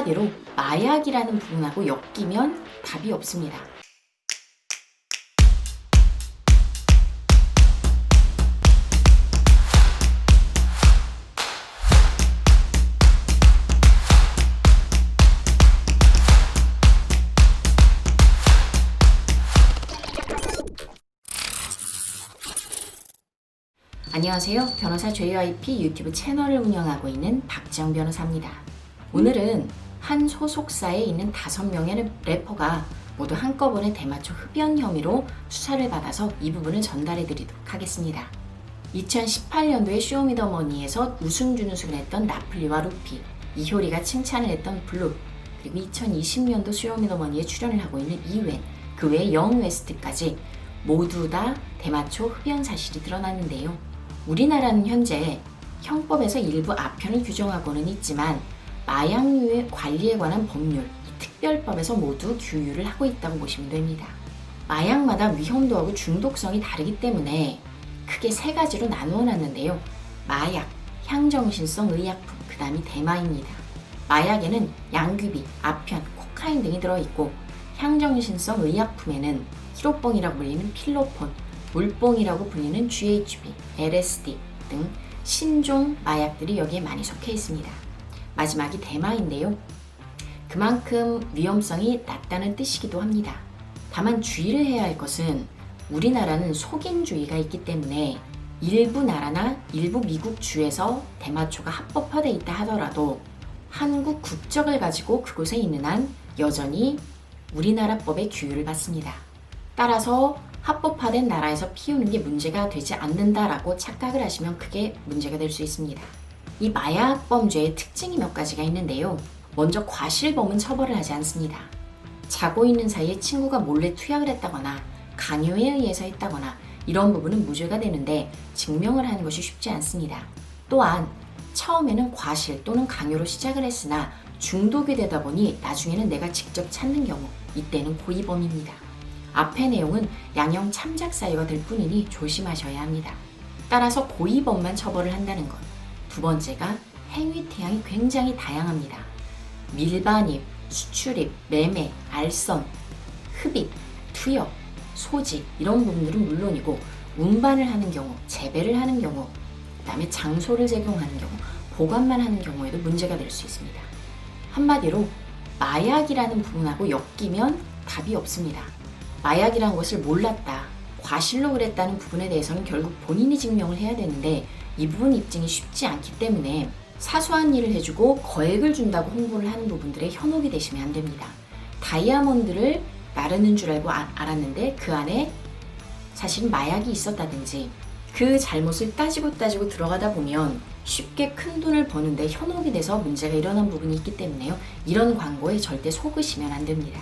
한마디로 마약이라는 부분하고 엮이면 답이 없습니다. 안녕하세요. 변호사 JYP 유튜브 채널을 운영하고 있는 박지영 변호사입니다. 오늘은 한 소속사에 있는 5명의 래퍼가 모두 한꺼번에 대마초 흡연 혐의로 수사를 받아서 이 부분을 전달해 드리도록 하겠습니다. 2018년도에 쇼미더머니에서 우승준우승을 했던 나플리와 루피, 이효리가 칭찬을 했던 블루, 그리고 2020년도 쇼미더머니에 출연을 하고 있는 이웬, 그 외에 영웨스트까지 모두 다 대마초 흡연 사실이 드러났는데요. 우리나라는 현재 형법에서 일부 아편을 규정하고는 있지만 마약류 관리에 관한 법률, 이 특별법에서 모두 규율을 하고 있다고 보시면 됩니다. 마약마다 위험도하고 중독성이 다르기 때문에 크게 3가지로 나누어 놨는데요. 마약, 향정신성 의약품, 그 다음이 대마입니다. 마약에는 양귀비, 아편, 코카인 등이 들어있고 향정신성 의약품에는 히로뽕이라고 불리는 필로폰, 물뽕이라고 불리는 GHB, LSD 등 신종 마약들이 여기에 많이 속해 있습니다. 마지막이 대마인데요. 그만큼 위험성이 낮다는 뜻이기도 합니다. 다만 주의를 해야 할 것은 우리나라는 속인주의가 있기 때문에 일부 나라나 일부 미국 주에서 대마초가 합법화되어 있다 하더라도 한국 국적을 가지고 그곳에 있는 한 여전히 우리나라 법의 규율을 받습니다. 따라서 합법화된 나라에서 피우는 게 문제가 되지 않는다라고 착각을 하시면 크게 문제가 될 수 있습니다. 이 마약 범죄의 특징이 몇 가지가 있는데요. 먼저 과실범은 처벌을 하지 않습니다. 자고 있는 사이에 친구가 몰래 투약을 했다거나 강요에 의해서 했다거나 이런 부분은 무죄가 되는데 증명을 하는 것이 쉽지 않습니다. 또한 처음에는 과실 또는 강요로 시작을 했으나 중독이 되다 보니 나중에는 내가 직접 찾는 경우, 이때는 고의범입니다. 앞의 내용은 양형 참작 사유가 될 뿐이니 조심하셔야 합니다. 따라서 고의범만 처벌을 한다는 것. 두 번째가 행위 태양이 굉장히 다양합니다. 밀반입, 수출입, 매매, 알선, 흡입, 투여, 소지 이런 부분들은 물론이고 운반을 하는 경우, 재배를 하는 경우, 그 다음에 장소를 제공하는 경우, 보관만 하는 경우에도 문제가 될 수 있습니다. 한마디로 마약이라는 부분하고 엮이면 답이 없습니다. 마약이라는 것을 몰랐다, 과실로 그랬다는 부분에 대해서는 결국 본인이 증명을 해야 되는데 이 부분 입증이 쉽지 않기 때문에 사소한 일을 해주고 거액을 준다고 홍보를 하는 부분들에 현혹이 되시면 안 됩니다. 다이아몬드를 나르는 줄 알고 알았는데 그 안에 사실 마약이 있었다든지 그 잘못을 따지고 들어가다 보면 쉽게 큰 돈을 버는데 현혹이 돼서 문제가 일어난 부분이 있기 때문에요. 이런 광고에 절대 속으시면 안 됩니다.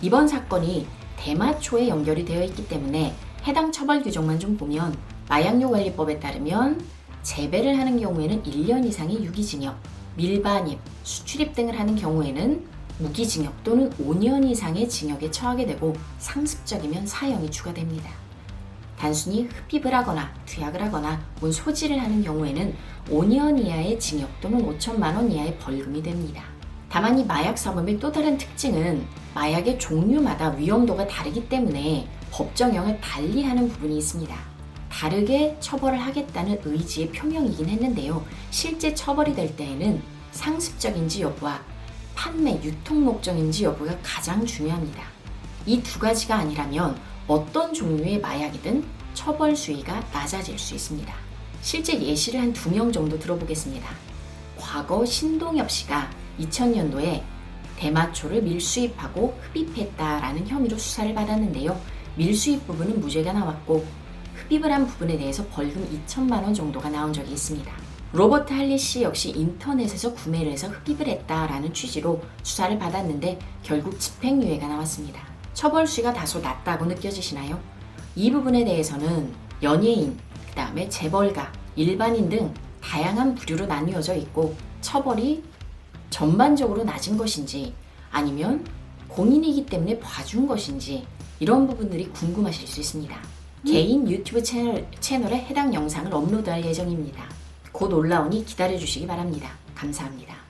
이번 사건이 대마초에 연결이 되어 있기 때문에 해당 처벌 규정만 좀 보면 마약류관리법에 따르면 재배를 하는 경우에는 1년 이상의 유기징역, 밀반입, 수출입 등을 하는 경우에는 무기징역 또는 5년 이상의 징역에 처하게 되고 상습적이면 사형이 추가됩니다. 단순히 흡입을 하거나 투약을 하거나 혹은 소지를 하는 경우에는 5년 이하의 징역 또는 5천만 원 이하의 벌금이 됩니다. 다만 이 마약 사범의 또 다른 특징은 마약의 종류마다 위험도가 다르기 때문에 법정형을 달리하는 부분이 있습니다. 다르게 처벌을 하겠다는 의지의 표명이긴 했는데요. 실제 처벌이 될 때에는 상습적인지 여부와 판매, 유통 목적인지 여부가 가장 중요합니다. 이 2가지가 아니라면 어떤 종류의 마약이든 처벌 수위가 낮아질 수 있습니다. 실제 예시를 한 2명 정도 들어보겠습니다. 과거 신동엽 씨가 2000년도에 대마초를 밀수입하고 흡입했다라는 혐의로 수사를 받았는데요. 밀수입 부분은 무죄가 나왔고 흡입을 한 부분에 대해서 벌금 2천만 원 정도가 나온 적이 있습니다. 로버트 할리 씨 역시 인터넷에서 구매를 해서 흡입을 했다라는 취지로 수사를 받았는데 결국 집행유예가 나왔습니다. 처벌 수위가 다소 낮다고 느껴지시나요? 이 부분에 대해서는 연예인, 그 다음에 재벌가, 일반인 등 다양한 부류로 나뉘어져 있고 처벌이 전반적으로 낮은 것인지 아니면 공인이기 때문에 봐준 것인지 이런 부분들이 궁금하실 수 있습니다. 개인 유튜브 채널에 해당 영상을 업로드할 예정입니다. 곧 올라오니 기다려주시기 바랍니다. 감사합니다.